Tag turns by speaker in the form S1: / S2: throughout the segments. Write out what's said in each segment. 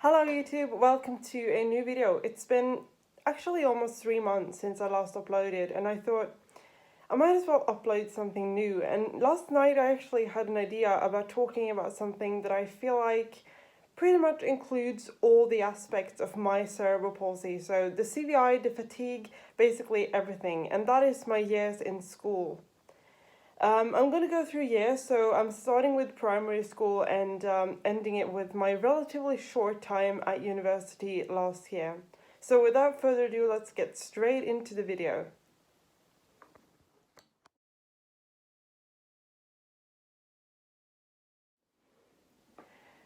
S1: Hello YouTube, welcome to a new video. It's been actually almost 3 months since I last uploaded, and I thought I might as well upload something new. And last night I actually had an idea about talking about something that I feel like pretty much includes all the aspects of my cerebral palsy. So the CVI, the fatigue, basically everything, and that is my years in school. I'm going to go through years, so I'm starting with primary school and ending it with my relatively short time at university last year. So without further ado, let's get straight into the video.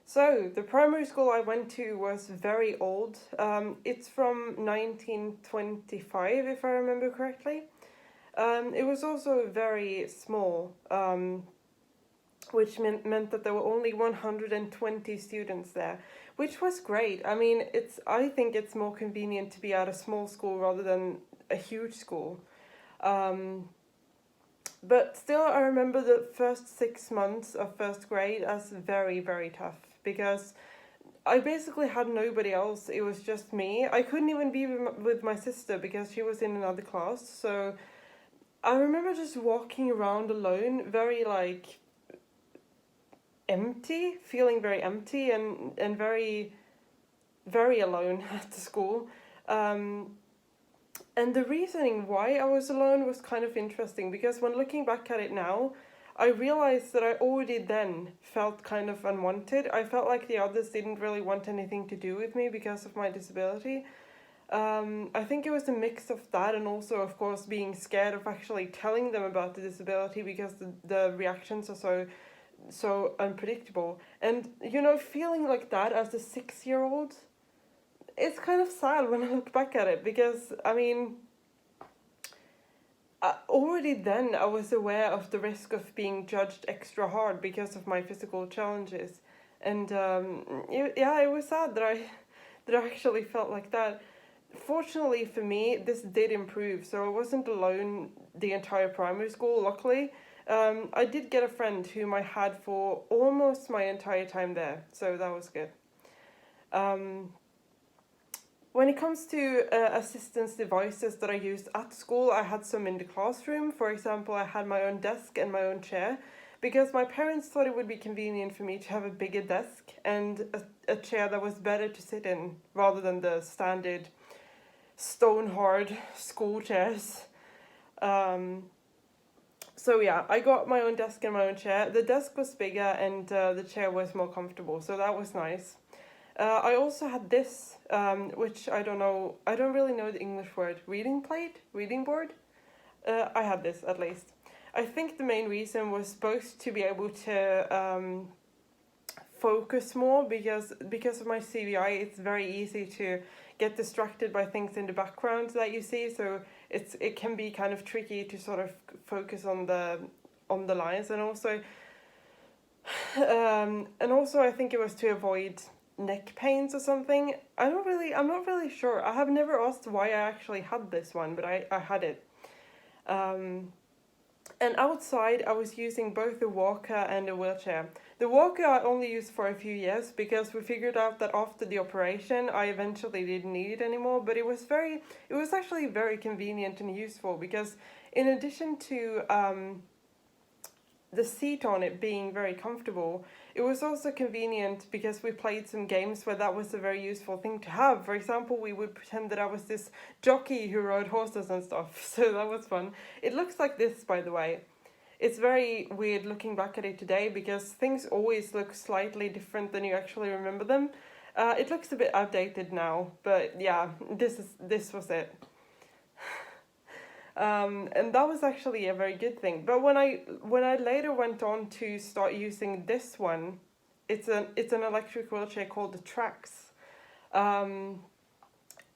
S1: So the primary school I went to was very old. It's from 1925, if I remember correctly. It was also very small. Which meant that there were only 120 students there, which was great. I mean, I think it's more convenient to be at a small school rather than a huge school. But still, I remember the first 6 months of first grade as very, very tough because I basically had nobody else. It was just me. I couldn't even be with my sister because she was in another class. So I remember just walking around alone, very empty, feeling very empty and very, very alone at the school. And the reasoning why I was alone was kind of interesting because when looking back at it now, I realized that I already then felt kind of unwanted. I felt like the others didn't really want anything to do with me because of my disability. I think it was a mix of that and also, of course, being scared of actually telling them about the disability because the reactions are so unpredictable. And feeling like that as a 6-year-old, it's kind of sad when I look back at it because I mean, already then I was aware of the risk of being judged extra hard because of my physical challenges, and it was sad that I actually felt like that. Fortunately for me, this did improve, so I wasn't alone the entire primary school, luckily. I did get a friend whom I had for almost my entire time there, so that was good. When it comes to assistance devices that I used at school, I had some in the classroom. For example, I had my own desk and my own chair because my parents thought it would be convenient for me to have a bigger desk and a chair that was better to sit in rather than the standard stone hard school chairs. So yeah, I got my own desk and my own chair. The desk was bigger and the chair was more comfortable, so that was nice. I also had this, which I don't really know the English word, reading board? I had this at least. I think the main reason was both to be able to focus more because of my CVI, it's very easy to get distracted by things in the background that you see, so it can be kind of tricky to sort of focus on the lines, and also I think it was to avoid neck pains or something. I'm not really sure. I have never asked why I actually had this one, but I had it. And outside, I was using both a walker and a wheelchair. The walker I only used for a few years because we figured out that after the operation, I eventually didn't need it anymore. But it was actually very convenient and useful because in addition to the seat on it being very comfortable, it was also convenient because we played some games where that was a very useful thing to have. For example, we would pretend that I was this jockey who rode horses and stuff, so that was fun. It looks like this, by the way. It's very weird looking back at it today because things always look slightly different than you actually remember them. It looks a bit outdated now, but yeah, this was it. And that was actually a very good thing. But when I later went on to start using this one, it's an electric wheelchair called the Trax.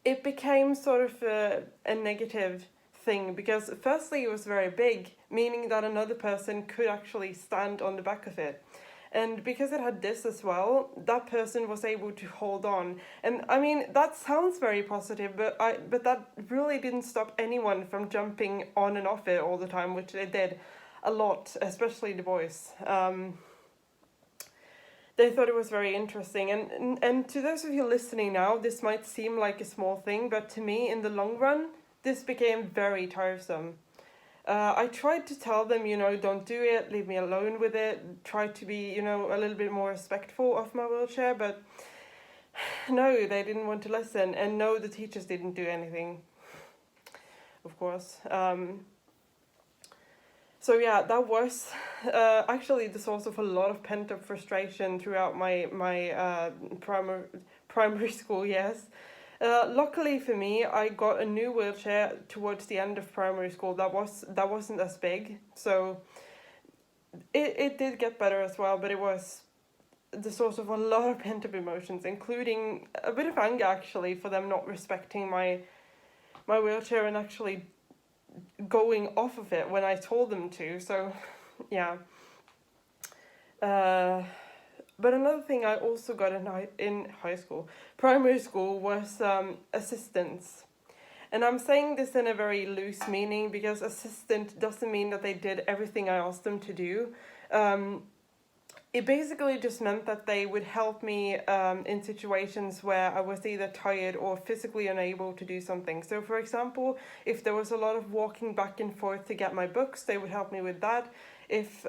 S1: It became sort of a negative thing because firstly it was very big, meaning that another person could actually stand on the back of it. And because it had this as well, that person was able to hold on. And I mean, that sounds very positive, but that really didn't stop anyone from jumping on and off it all the time, which they did a lot, especially the boys. they thought it was very interesting. And to those of you listening now, this might seem like a small thing, but to me, in the long run, this became very tiresome. I tried to tell them, don't do it, leave me alone with it, try to be, a little bit more respectful of my wheelchair, but no, they didn't want to listen, and no, the teachers didn't do anything, of course. So yeah, that was actually the source of a lot of pent-up frustration throughout my primary school years. Luckily for me, I got a new wheelchair towards the end of primary school. That wasn't as big, so it did get better as well. But it was the source of a lot of pent-up emotions, including a bit of anger actually for them not respecting my wheelchair and actually going off of it when I told them to. So yeah. But another thing I also got in high school, primary school, was assistants. And I'm saying this in a very loose meaning because assistant doesn't mean that they did everything I asked them to do. It basically just meant that they would help me in situations where I was either tired or physically unable to do something. So for example, if there was a lot of walking back and forth to get my books, they would help me with that. If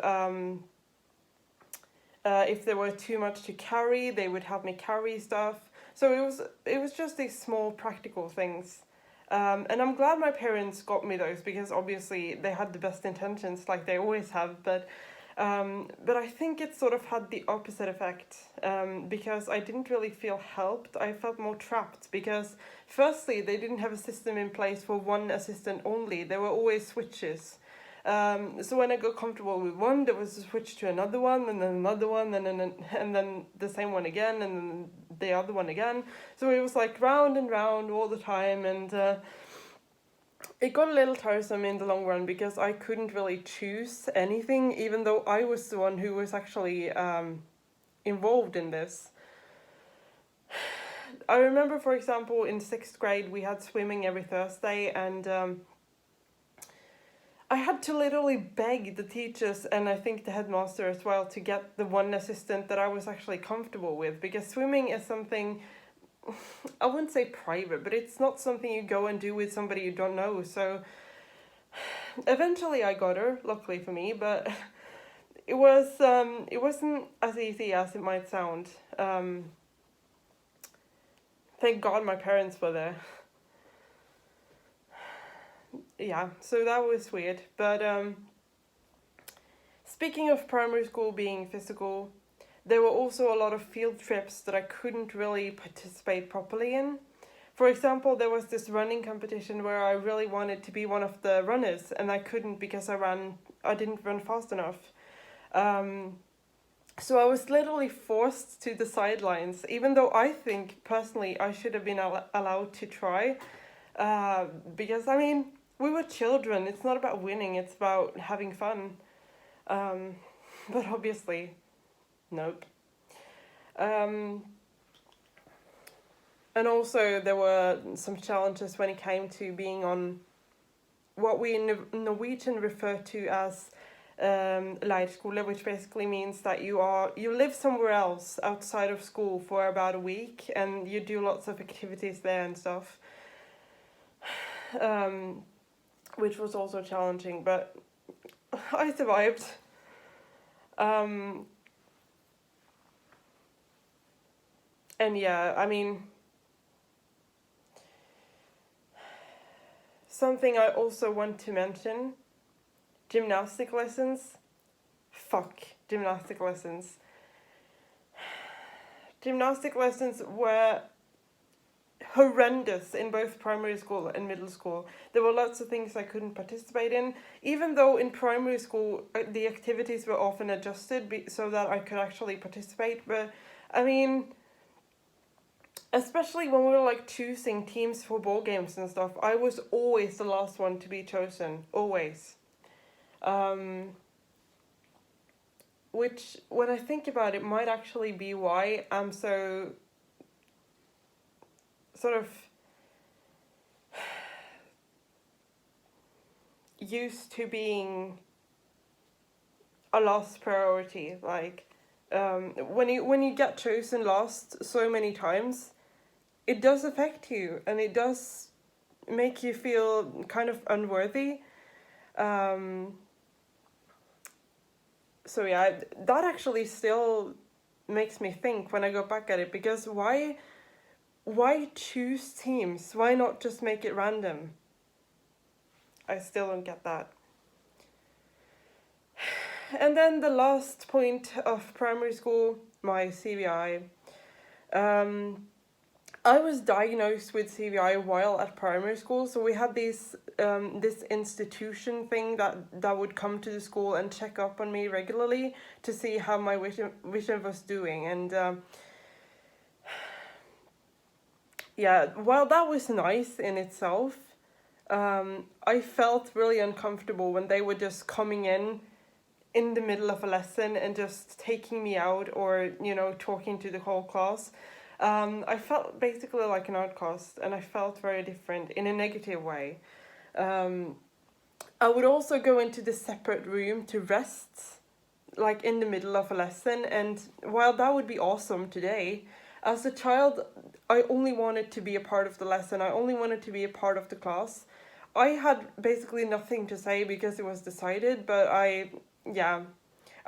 S1: there were too much to carry, they would help me carry stuff. So it was just these small practical things. And I'm glad my parents got me those because obviously they had the best intentions like they always have, but I think it sort of had the opposite effect because I didn't really feel helped. I felt more trapped because firstly, they didn't have a system in place for one assistant only. There were always switches. So when I got comfortable with one, there was a switch to another one, and then another one, and then the same one again, and then the other one again. So it was like round and round all the time, and it got a little tiresome in the long run because I couldn't really choose anything, even though I was the one who was actually involved in this. I remember, for example, in 6th grade, we had swimming every Thursday, and I had to literally beg the teachers and I think the headmaster as well to get the one assistant that I was actually comfortable with, because swimming is something, I wouldn't say private, but it's not something you go and do with somebody you don't know. So eventually I got her, luckily for me, but it wasn't as easy as it might sound. Thank God my parents were there. Yeah, so that was weird. But speaking of primary school being physical, there were also a lot of field trips that I couldn't really participate properly in. For example, there was this running competition where I really wanted to be one of the runners, and I couldn't because I didn't run fast enough. So I was literally forced to the sidelines, even though I think personally I should have been allowed to try. Because I mean, we were children. It's not about winning. It's about having fun. But obviously, nope. And also there were some challenges when it came to being on what we in Norwegian refer to as leirskole, which basically means that you live somewhere else outside of school for about a week and you do lots of activities there and stuff. Which was also challenging, but I survived. And yeah, I mean, something I also want to mention, gymnastic lessons. Fuck, gymnastic lessons. Gymnastic lessons were horrendous in both primary school and middle school. There were lots of things I couldn't participate in, even though in primary school the activities were often adjusted so that I could actually participate. But I mean, especially when we were like choosing teams for ball games and stuff, I was always the last one to be chosen, always. Which, when I think about it, might actually be why I'm so sort of used to being a last priority. Like, when you get chosen last so many times, it does affect you, and it does make you feel kind of unworthy. Um, so yeah, that actually still makes me think when I go back at it, because why choose teams? Why not just make it random? I still don't get that. And then the last point of primary school, my CVI. I was diagnosed with CVI while at primary school, so we had this institution thing that would come to the school and check up on me regularly to see how my vision was doing. And yeah, while that was nice in itself, I felt really uncomfortable when they were just coming in the middle of a lesson and just taking me out, or talking to the whole class. I felt basically like an outcast, and I felt very different in a negative way. I would also go into the separate room to rest, like in the middle of a lesson, and while that would be awesome today, as a child, I only wanted to be a part of the lesson. I only wanted to be a part of the class. I had basically nothing to say because it was decided, but I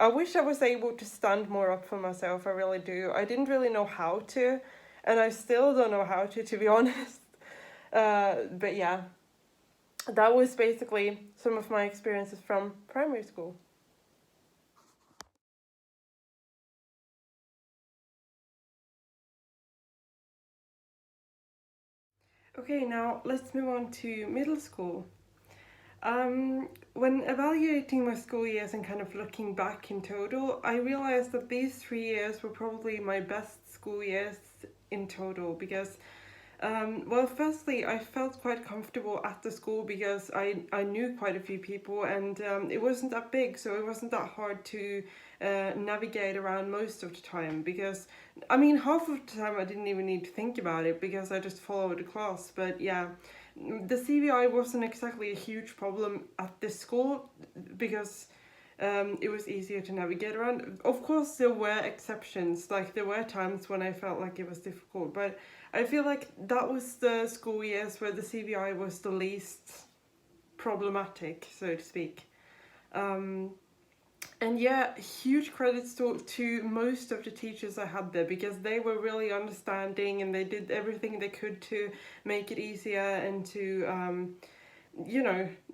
S1: wish I was able to stand more up for myself, I really do. I didn't really know how to, and I still don't know how to be honest. But yeah, that was basically some of my experiences from primary school. Okay, now let's move on to middle school. When evaluating my school years and kind of looking back in total, I realized that these 3 years were probably my best school years in total, because well, firstly, I felt quite comfortable at the school because I knew quite a few people, and it wasn't that big, so it wasn't that hard to navigate around most of the time. Because, I mean, half of the time I didn't even need to think about it because I just followed the class. But yeah, the CVI wasn't exactly a huge problem at this school because it was easier to navigate around. Of course, there were exceptions, like there were times when I felt like it was difficult, but I feel like that was the school years where the CVI was the least problematic, so to speak. And yeah, huge credits to most of the teachers I had there, because they were really understanding and they did everything they could to make it easier and to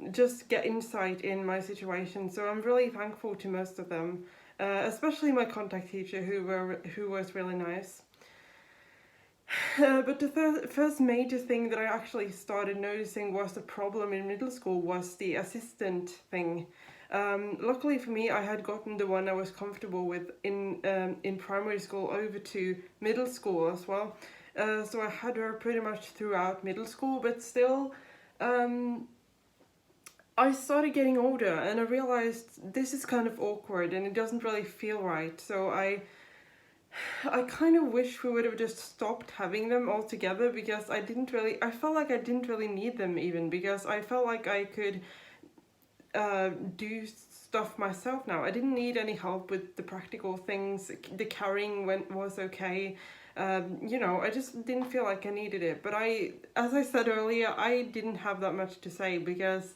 S1: just get insight in my situation. So I'm really thankful to most of them, especially my contact teacher who was really nice. But the first major thing that I actually started noticing was a problem in middle school was the assistant thing. Luckily for me, I had gotten the one I was comfortable with in primary school over to middle school as well. So I had her pretty much throughout middle school, but still, I started getting older and I realized this is kind of awkward and it doesn't really feel right. So I kind of wish we would have just stopped having them altogether, because I felt like I didn't really need them even, because I felt like I could do stuff myself now. I didn't need any help with the practical things. The carrying was okay. I just didn't feel like I needed it. But as I said earlier, I didn't have that much to say because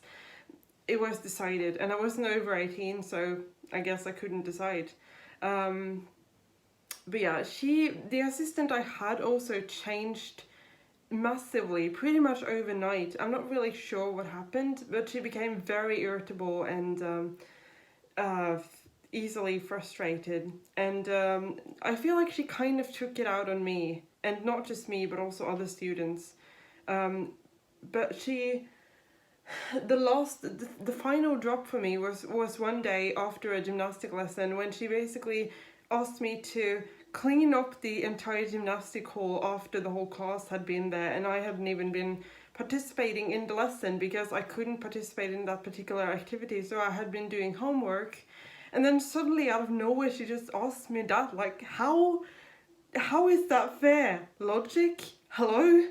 S1: it was decided, and I wasn't over 18, so I guess I couldn't decide. But yeah, the assistant I had also changed massively, pretty much overnight. I'm not really sure what happened, but she became very irritable and easily frustrated. And I feel like she kind of took it out on me, and not just me, but also other students. But the final drop for me was one day after a gymnastic lesson, when she basically asked me to clean up the entire gymnastic hall after the whole class had been there, and I hadn't even been participating in the lesson because I couldn't participate in that particular activity, so I had been doing homework. And then suddenly out of nowhere she just asked me that, like, how is that fair? Logic? Hello?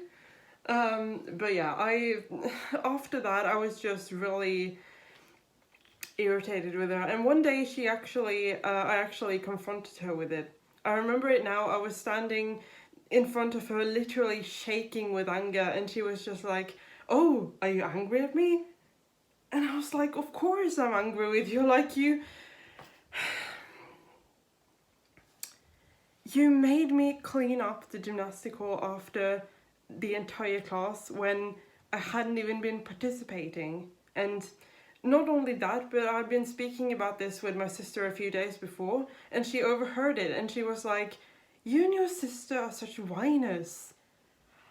S1: But yeah, after that I was just really irritated with her. And one day I actually confronted her with it. I remember it now. I was standing in front of her, literally shaking with anger, and she was just like, "Oh, are you angry at me?" And I was like, "Of course I'm angry with you. Like you made me clean up the gymnastic hall after the entire class when I hadn't even been participating." And not only that, but I'd been speaking about this with my sister a few days before, and she overheard it, and she was like, "You and your sister are such whiners."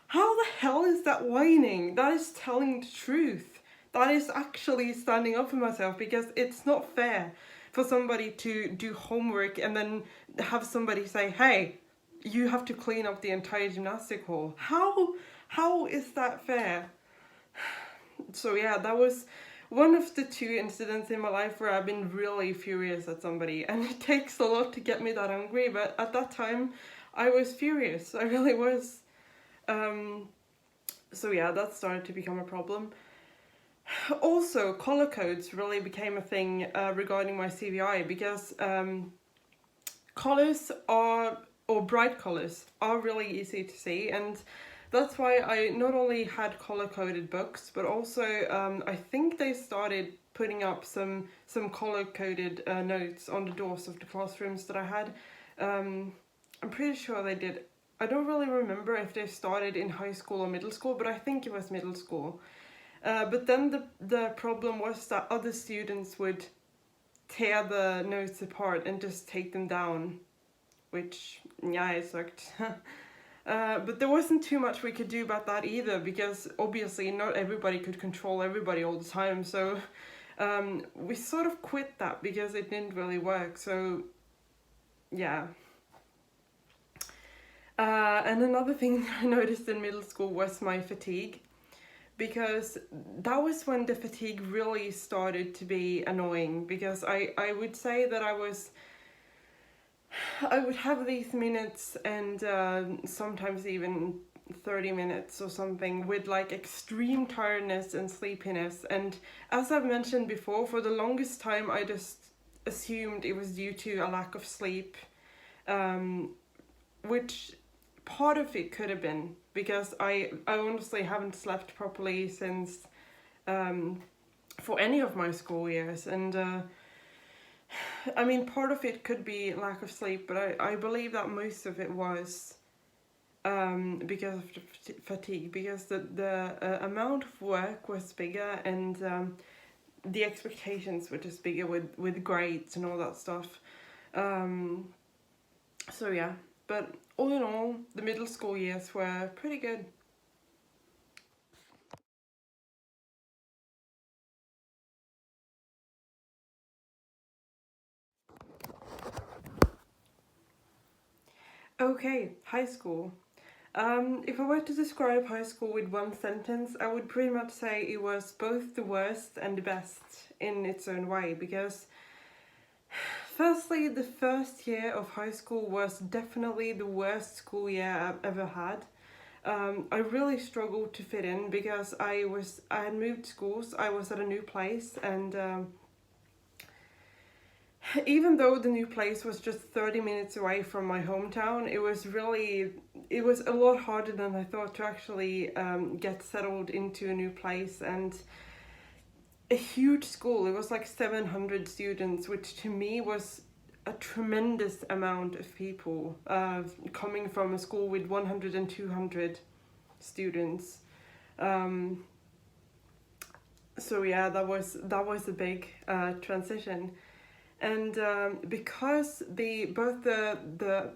S1: How the hell is that whining? That is telling the truth. That is actually standing up for myself, because it's not fair for somebody to do homework and then have somebody say, "Hey, you have to clean up the entire gymnastic hall." How is that fair? So yeah, that was one of the two incidents in my life where I've been really furious at somebody, and it takes a lot to get me that angry, but at that time I was furious. I really was. So yeah, that started to become a problem. Also, color codes really became a thing regarding my CVI, because colors are, or bright colors, are really easy to see, and that's why I not only had color coded books, but also I think they started putting up some color coded notes on the doors of the classrooms that I had. I'm pretty sure they did. I don't really remember if they started in high school or middle school, but I think it was middle school. But then the problem was that other students would tear the notes apart and just take them down, which, yeah, it sucked. But there wasn't too much we could do about that either, because obviously not everybody could control everybody all the time, so we sort of quit that because it didn't really work, so yeah. And another thing I noticed in middle school was my fatigue, because that was when the fatigue really started to be annoying, because I would say that I would have these minutes and sometimes even 30 minutes or something with like extreme tiredness and sleepiness, and as I've mentioned before, for the longest time I just assumed it was due to a lack of sleep, which part of it could have been, because I honestly haven't slept properly since for any of my school years, and I mean, part of it could be lack of sleep, but I believe that most of it was because of the fatigue, because the amount of work was bigger, and the expectations were just bigger with grades and all that stuff. So yeah, but all in all, the middle school years were pretty good. Okay, high school. If I were to describe high school with one sentence, I would pretty much say it was both the worst and the best in its own way, because firstly, the first year of high school was definitely the worst school year I've ever had. I really struggled to fit in because I had moved schools, I was at a new place, and even though the new place was just 30 minutes away from my hometown, it was a lot harder than I thought to actually get settled into a new place, and a huge school. It was like 700 students, which to me was a tremendous amount of people coming from a school with 100 and 200 students. So yeah, that was a big transition, and because both the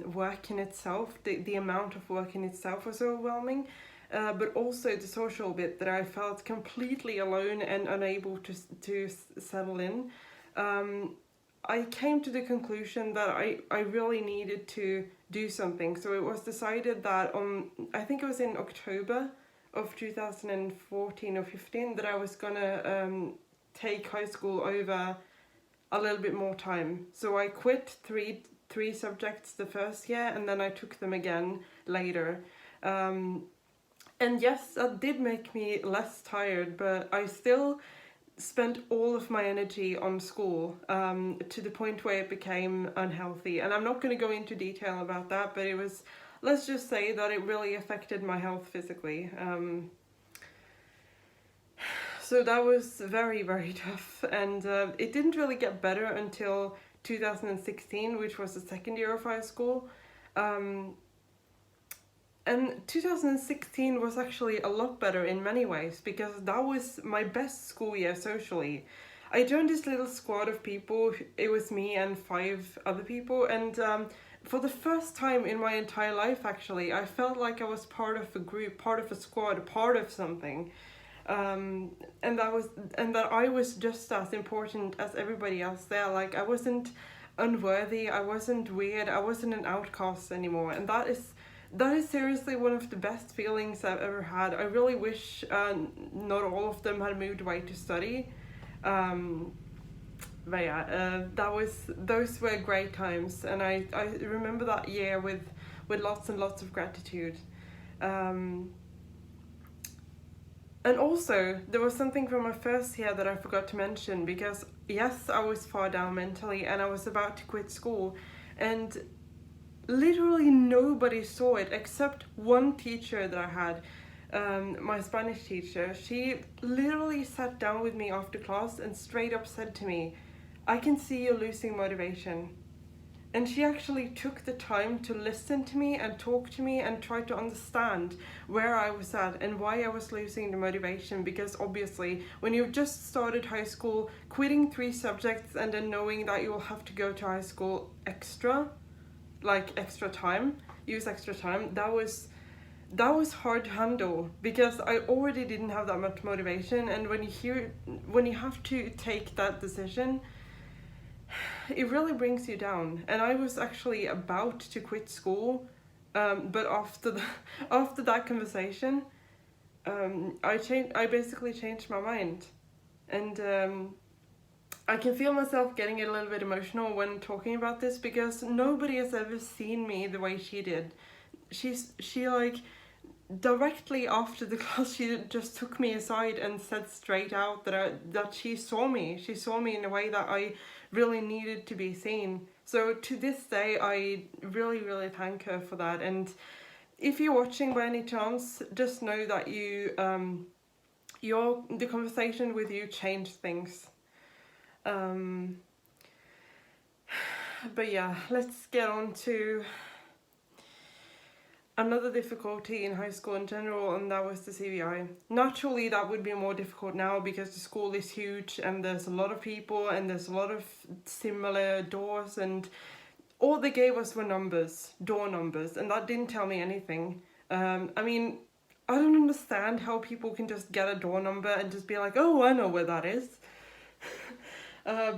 S1: work in itself, the amount of work in itself was overwhelming, but also the social bit, that I felt completely alone and unable to settle in. I came to the conclusion that I really needed to do something. So it was decided that I think it was in October of 2014 or 15, that I was gonna take high school over a little bit more time. So I quit three subjects the first year, and then I took them again later. And yes, that did make me less tired, but I still spent all of my energy on school, to the point where it became unhealthy. And I'm not going to go into detail about that, but it was, let's just say that it really affected my health physically. So that was very, very tough. And it didn't really get better until 2016, which was the second year of high school. And 2016 was actually a lot better in many ways, because that was my best school year socially. I joined this little squad of people. It was me and 5 other people, and for the first time in my entire life, actually, I felt like I was part of a group, part of a squad, part of something. And that I was just as important as everybody else there. Like, I wasn't unworthy, I wasn't weird, I wasn't an outcast anymore, and that is seriously one of the best feelings I've ever had. I really wish not all of them had moved away to study. But yeah, those were great times, and I remember that year with lots and lots of gratitude. And also, there was something from my first year that I forgot to mention, because yes, I was far down mentally and I was about to quit school, and literally nobody saw it except one teacher that I had, my Spanish teacher. She literally sat down with me after class and straight up said to me, "I can see you're losing motivation." And she actually took the time to listen to me and talk to me and try to understand where I was at and why I was losing the motivation. Because obviously, when you've just started high school, quitting 3 subjects and then knowing that you will have to go to high school extra time, use extra time, that was hard to handle, because I already didn't have that much motivation. And when you have to take that decision, it really brings you down. And I was actually about to quit school, but after that conversation, I basically changed my mind. And I can feel myself getting a little bit emotional when talking about this, because nobody has ever seen me the way she did. She like, directly after the class, she just took me aside and said straight out that she saw me. She saw me in a way that I really needed to be seen. So to this day, I really, really thank her for that. And if you're watching by any chance, just know that the conversation with you changed things. But yeah, let's get on to another difficulty in high school in general, and that was the CBI. Naturally, that would be more difficult now because the school is huge and there's a lot of people and there's a lot of similar doors, and all they gave us were numbers, door numbers, and that didn't tell me anything. I mean, I don't understand how people can just get a door number and just be like, oh, I know where that is.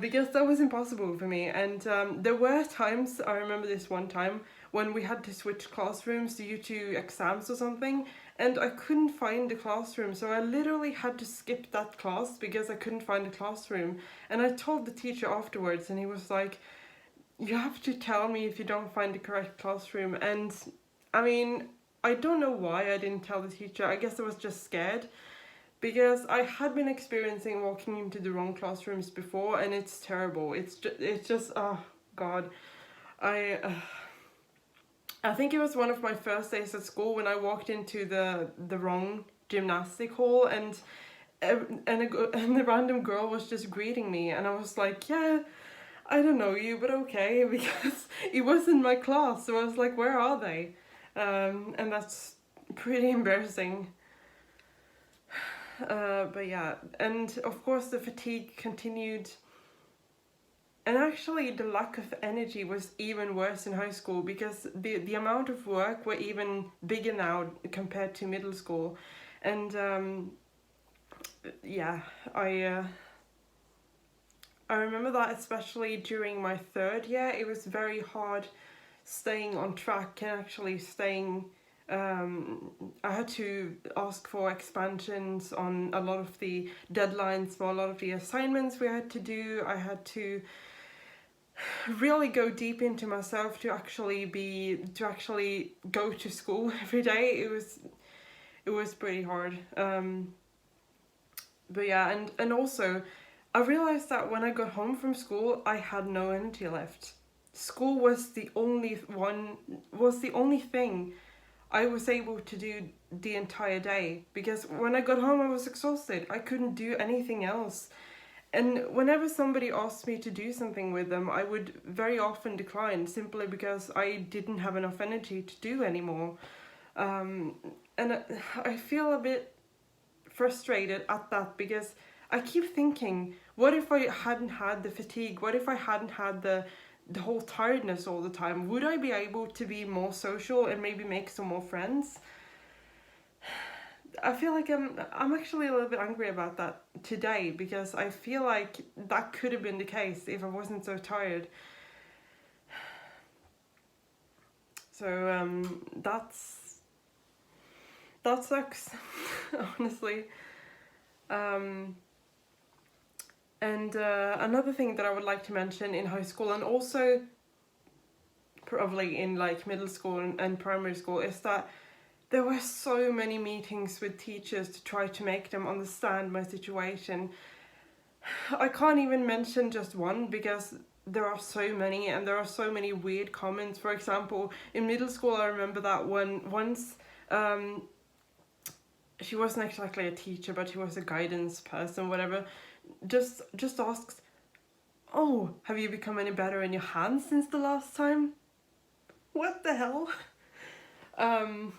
S1: Because that was impossible for me. And there were times, I remember this one time, when we had to switch classrooms due to exams or something, and I couldn't find the classroom, so I literally had to skip that class because I couldn't find the classroom. And I told the teacher afterwards, and he was like, you have to tell me if you don't find the correct classroom. And I mean, I don't know why I didn't tell the teacher. I guess I was just scared, because I had been experiencing walking into the wrong classrooms before, and it's terrible. It's just oh god. I think it was one of my first days at school when I walked into the wrong gymnastic hall, and a random girl was just greeting me, and I was like, yeah, I don't know you, but okay, because it wasn't my class. So I was like, where are they? And that's pretty embarrassing. But yeah, and of course the fatigue continued. And actually the lack of energy was even worse in high school, because the amount of work were even bigger now compared to middle school. And yeah, I remember that especially during my 3rd year, it was very hard staying on track and actually staying. I had to ask for expansions on a lot of the deadlines for a lot of the assignments we had to do. I had to really go deep into myself to actually go to school every day. It was pretty hard. But yeah, and also I realized that when I got home from school, I had no energy left. School was the only thing I was able to do the entire day, because when I got home I was exhausted. I couldn't do anything else. And whenever somebody asked me to do something with them, I would very often decline, simply because I didn't have enough energy to do anymore. And I feel a bit frustrated at that, because I keep thinking, what if I hadn't had the fatigue? What if I hadn't had the whole tiredness all the time? Would I be able to be more social and maybe make some more friends? I feel like I'm actually a little bit angry about that today, because I feel like that could have been the case if I wasn't so tired. So that sucks, honestly. Um, and another thing that I would like to mention in high school, and also probably in like middle school and primary school, is that there were so many meetings with teachers to try to make them understand my situation. I can't even mention just one, because there are so many, and there are so many weird comments. For example, in middle school, I remember that once she wasn't exactly a teacher, but she was a guidance person, whatever, just asks, "Oh, have you become any better in your hands since the last time?" What the hell? Um,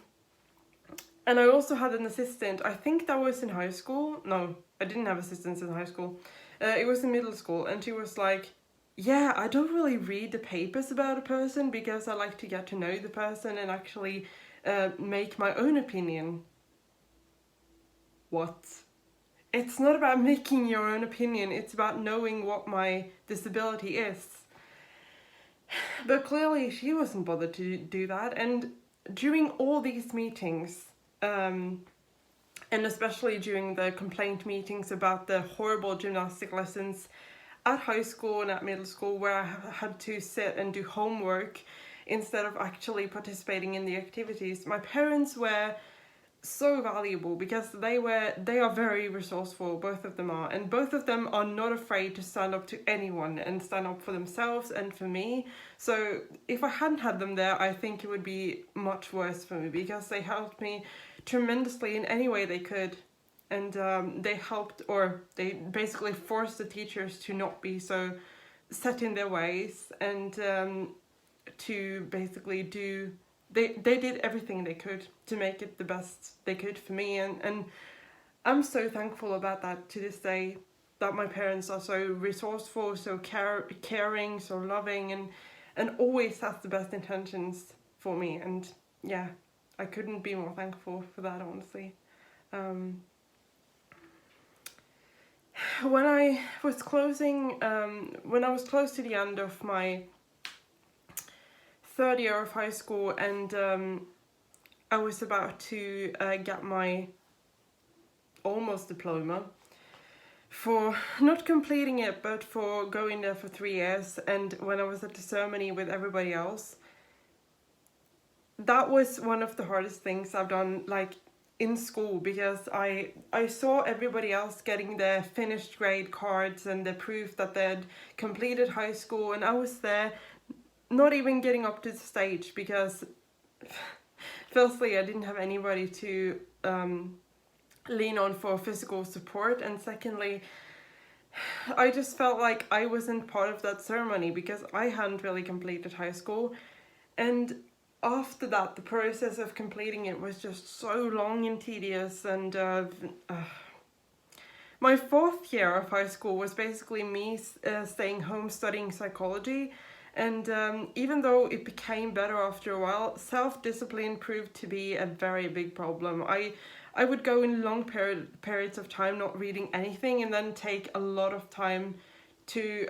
S1: and I also had an assistant. I think that was in high school. No, I didn't have assistants in high school. It was in middle school, and she was like, "Yeah, I don't really read the papers about a person, because I like to get to know the person and actually make my own opinion." What? It's not about making your own opinion, it's about knowing what my disability is. But clearly she wasn't bothered to do that, and during all these meetings, and especially during the complaint meetings about the horrible gymnastic lessons at high school and at middle school, where I had to sit and do homework instead of actually participating in the activities, my parents were so valuable, because they are very resourceful, both of them are, and both of them are not afraid to stand up to anyone and stand up for themselves and for me. So if I hadn't had them there, I think it would be much worse for me, because they helped me tremendously in any way they could. And they helped, or they basically forced the teachers to not be so set in their ways, and to basically do, they did everything they could to make it the best they could for me, and I'm so thankful about that to this day, that my parents are so resourceful, so caring, so loving, and always has the best intentions for me. And yeah, I couldn't be more thankful for that, honestly. When I was close to the end of my third year of high school, and I was about to get my almost diploma, for not completing it, but for going there for 3 years. And when I was at the ceremony with everybody else, that was one of the hardest things I've done, like, in school, because I saw everybody else getting their finished grade cards and the proof that they'd completed high school, and I was there not even getting up to the stage, because firstly I didn't have anybody to lean on for physical support, and secondly I just felt like I wasn't part of that ceremony, because I hadn't really completed high school. And after that, the process of completing it was just so long and tedious, and my fourth year of high school was basically me staying home studying psychology. And even though it became better after a while, self-discipline proved to be a very big problem. I would go in long periods of time not reading anything, and then take a lot of time to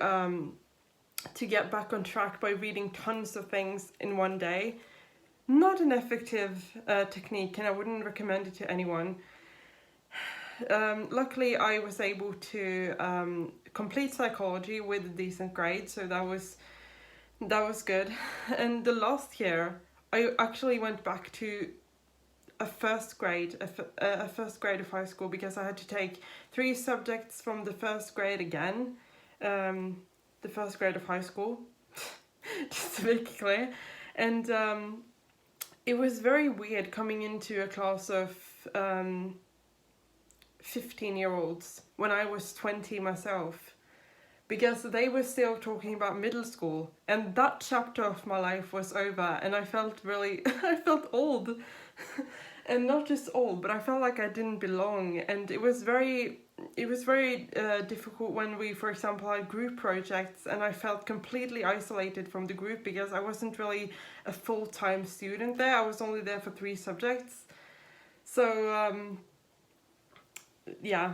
S1: get back on track by reading tons of things in one day. Not an effective technique, and I wouldn't recommend it to anyone. Luckily, I was able to complete psychology with a decent grade, so that was good. And the last year, I actually went back to a first grade of high school, because I had to take 3 subjects from the first grade again, the first grade of high school, just to make it clear. And it was very weird coming into a class of 15-year-olds when I was 20 myself, because they were still talking about middle school, and that chapter of my life was over, and I felt really, I felt old. And not just old, but I felt like I didn't belong, and it was very difficult when we, for example, had group projects, and I felt completely isolated from the group because I wasn't really a full-time student there. I was only there for 3 subjects. So yeah,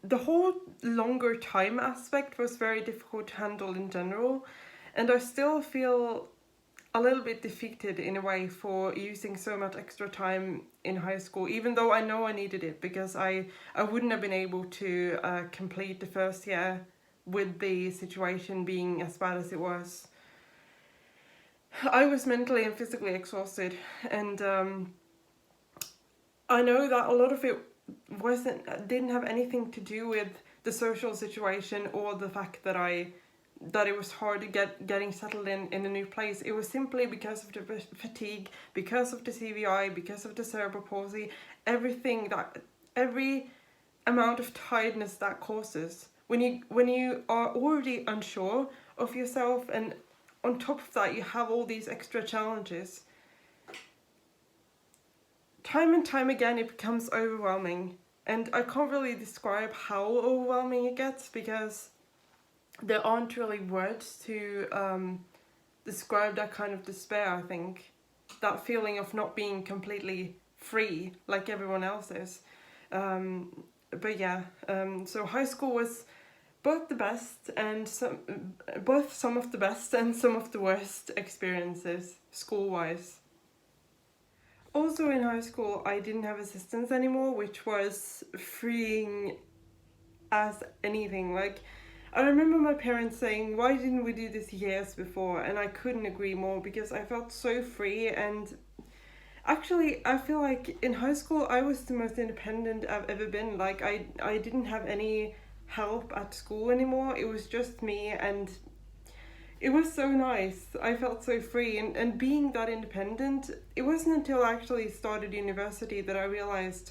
S1: the whole longer time aspect was very difficult to handle in general, and I still feel a little bit defeated in a way for using so much extra time in high school, even though I know I needed it, because I wouldn't have been able to complete the first year with the situation being as bad as it was. I was mentally and physically exhausted, and I know that a lot of it didn't have anything to do with the social situation or the fact that it was hard to getting settled in a new place. It was simply because of the fatigue, because of the CVI, because of the cerebral palsy, every amount of tiredness that causes. When you are already unsure of yourself, and on top of that you have all these extra challenges, time and time again it becomes overwhelming. And I can't really describe how overwhelming it gets, because there aren't really words to describe that kind of despair, I think. That feeling of not being completely free like everyone else is. But yeah, so high school was both the best and some of the best and some of the worst experiences school-wise. Also in high school I didn't have assistance anymore, which was freeing as anything. Like, I remember my parents saying, why didn't we do this years before? And I couldn't agree more, because I felt so free. And actually I feel like in high school I was the most independent I've ever been. Like, I didn't have any help at school anymore. It was just me, and it was so nice. I felt so free, and being that independent, it wasn't until I actually started university that I realized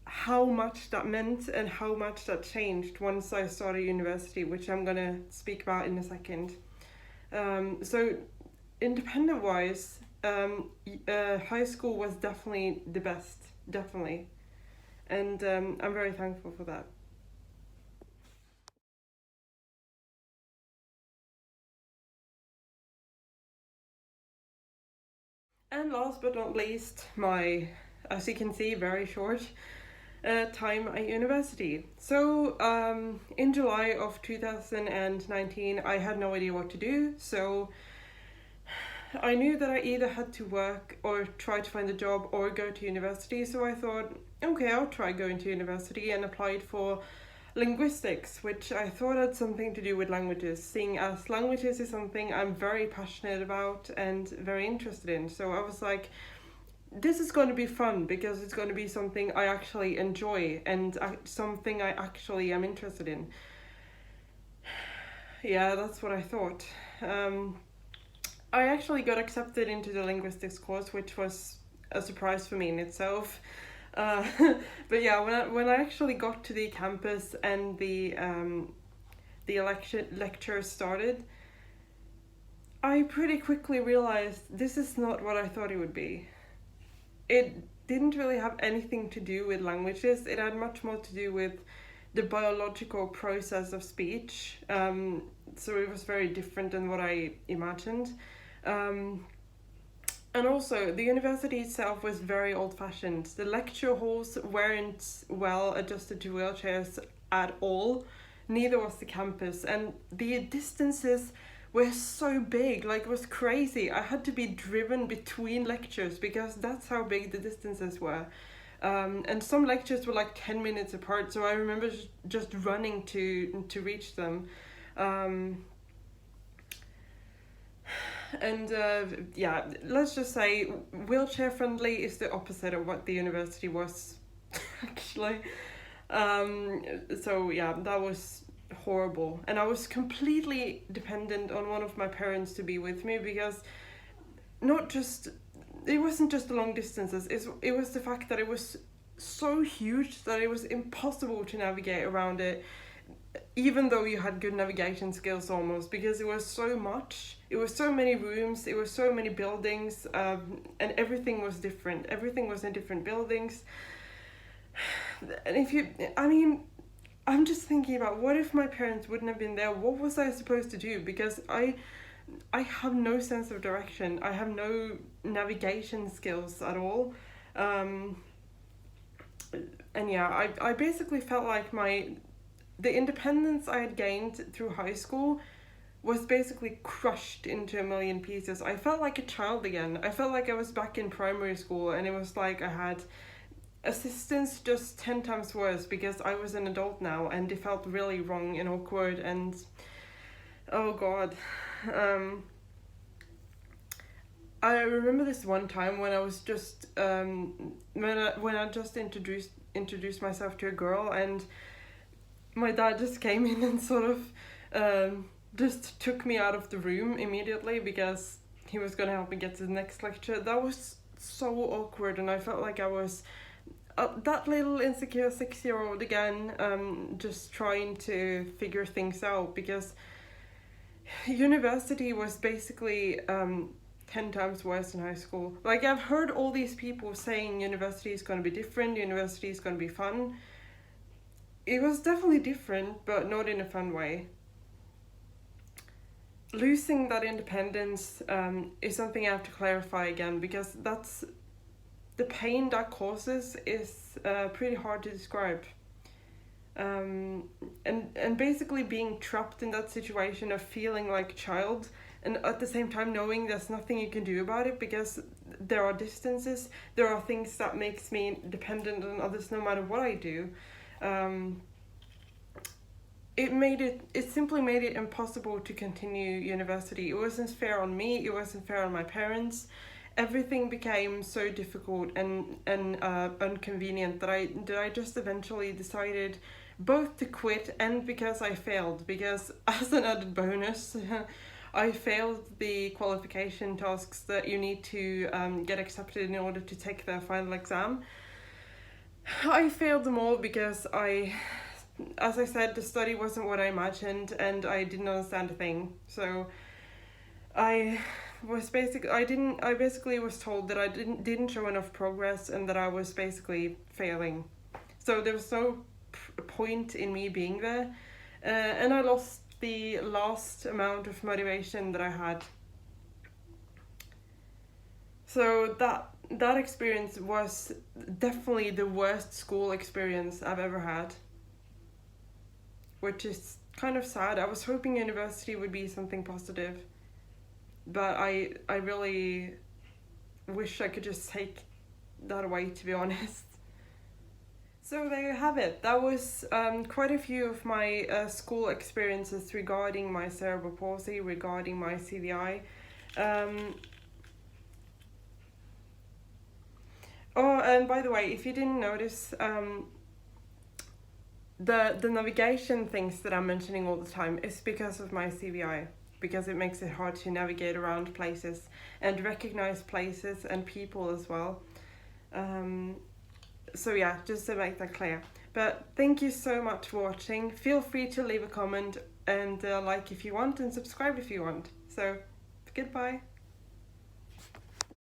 S1: how much that meant and how much that changed once I started university, which I'm gonna speak about in a second. So independent wise, high school was definitely the best, definitely, and I'm very thankful for that. And last but not least, my, as you can see, very short time at university. So in July of 2019 I had no idea what to do, so I knew that I either had to work or try to find a job or go to university. So I thought, okay, I'll try going to university, and applied for linguistics, which I thought had something to do with languages, seeing as languages is something I'm very passionate about and very interested in. So I was like, this is going to be fun, because it's going to be something I actually enjoy and something I actually am interested in. Yeah, that's what I thought. I actually got accepted into the linguistics course, which was a surprise for me in itself. But yeah, when I actually got to the campus and the lecture started, I pretty quickly realized this is not what I thought it would be. It didn't really have anything to do with languages. It had much more to do with the biological process of speech. So it was very different than what I imagined. And also, the university itself was very old-fashioned. The lecture halls weren't well adjusted to wheelchairs at all. Neither was the campus. And the distances were so big, like, it was crazy. I had to be driven between lectures because that's how big the distances were. And some lectures were like 10 minutes apart, so I remember just running to reach them. And yeah, let's just say wheelchair friendly is the opposite of what the university was actually. So yeah, that was horrible, and I was completely dependent on one of my parents to be with me, because not just it wasn't just the long distances, it was the fact that it was so huge that it was impossible to navigate around it, even though you had good navigation skills, almost, because it was so much. It was so many rooms, it was so many buildings, and everything was different. Everything was in different buildings. And I'm just thinking about, what if my parents wouldn't have been there? What was I supposed to do? Because I have no sense of direction. I have no navigation skills at all. And yeah, I basically felt like the independence I had gained through high school was basically crushed into a million pieces. I felt like a child again. I felt like I was back in primary school, and it was like I had assistance just 10 times worse, because I was an adult now, and it felt really wrong and awkward, and oh god. I remember this one time when I was just when I just introduced myself to a girl, and my dad just came in and sort of just took me out of the room immediately, because he was going to help me get to the next lecture. That was so awkward, and I felt like I was that little insecure 6-year-old again, just trying to figure things out, because university was basically 10 times worse than high school. Like, I've heard all these people saying university is going to be different, university is going to be fun. It was definitely different, but not in a fun way. Losing that independence is something I have to clarify again, because that's the pain that causes is pretty hard to describe. And basically being trapped in that situation of feeling like a child, and at the same time knowing there's nothing you can do about it, because there are distances, there are things that makes me dependent on others no matter what I do. It simply made it impossible to continue university. It wasn't fair on me, it wasn't fair on my parents. Everything became so difficult and inconvenient that I just eventually decided both to quit, and because I failed, because as an added bonus I failed the qualification tasks that you need to get accepted in order to take the final exam. I failed them all because as I said, the study wasn't what I imagined, and I didn't understand a thing. So I basically was told that I didn't show enough progress, and that I was basically failing. So there was no point in me being there, and I lost the last amount of motivation that I had. So that experience was definitely the worst school experience I've ever had, which is kind of sad. I was hoping university would be something positive, but I really wish I could just take that away, to be honest. So there you have it. That was quite a few of my school experiences regarding my cerebral palsy, regarding my CVI. Oh, and by the way, if you didn't notice, the navigation things that I'm mentioning all the time is because of my CVI, because it makes it hard to navigate around places and recognize places and people as well. So yeah, just to make that clear. But thank you so much for watching. Feel free to leave a comment and like if you want, and subscribe if you want. So goodbye.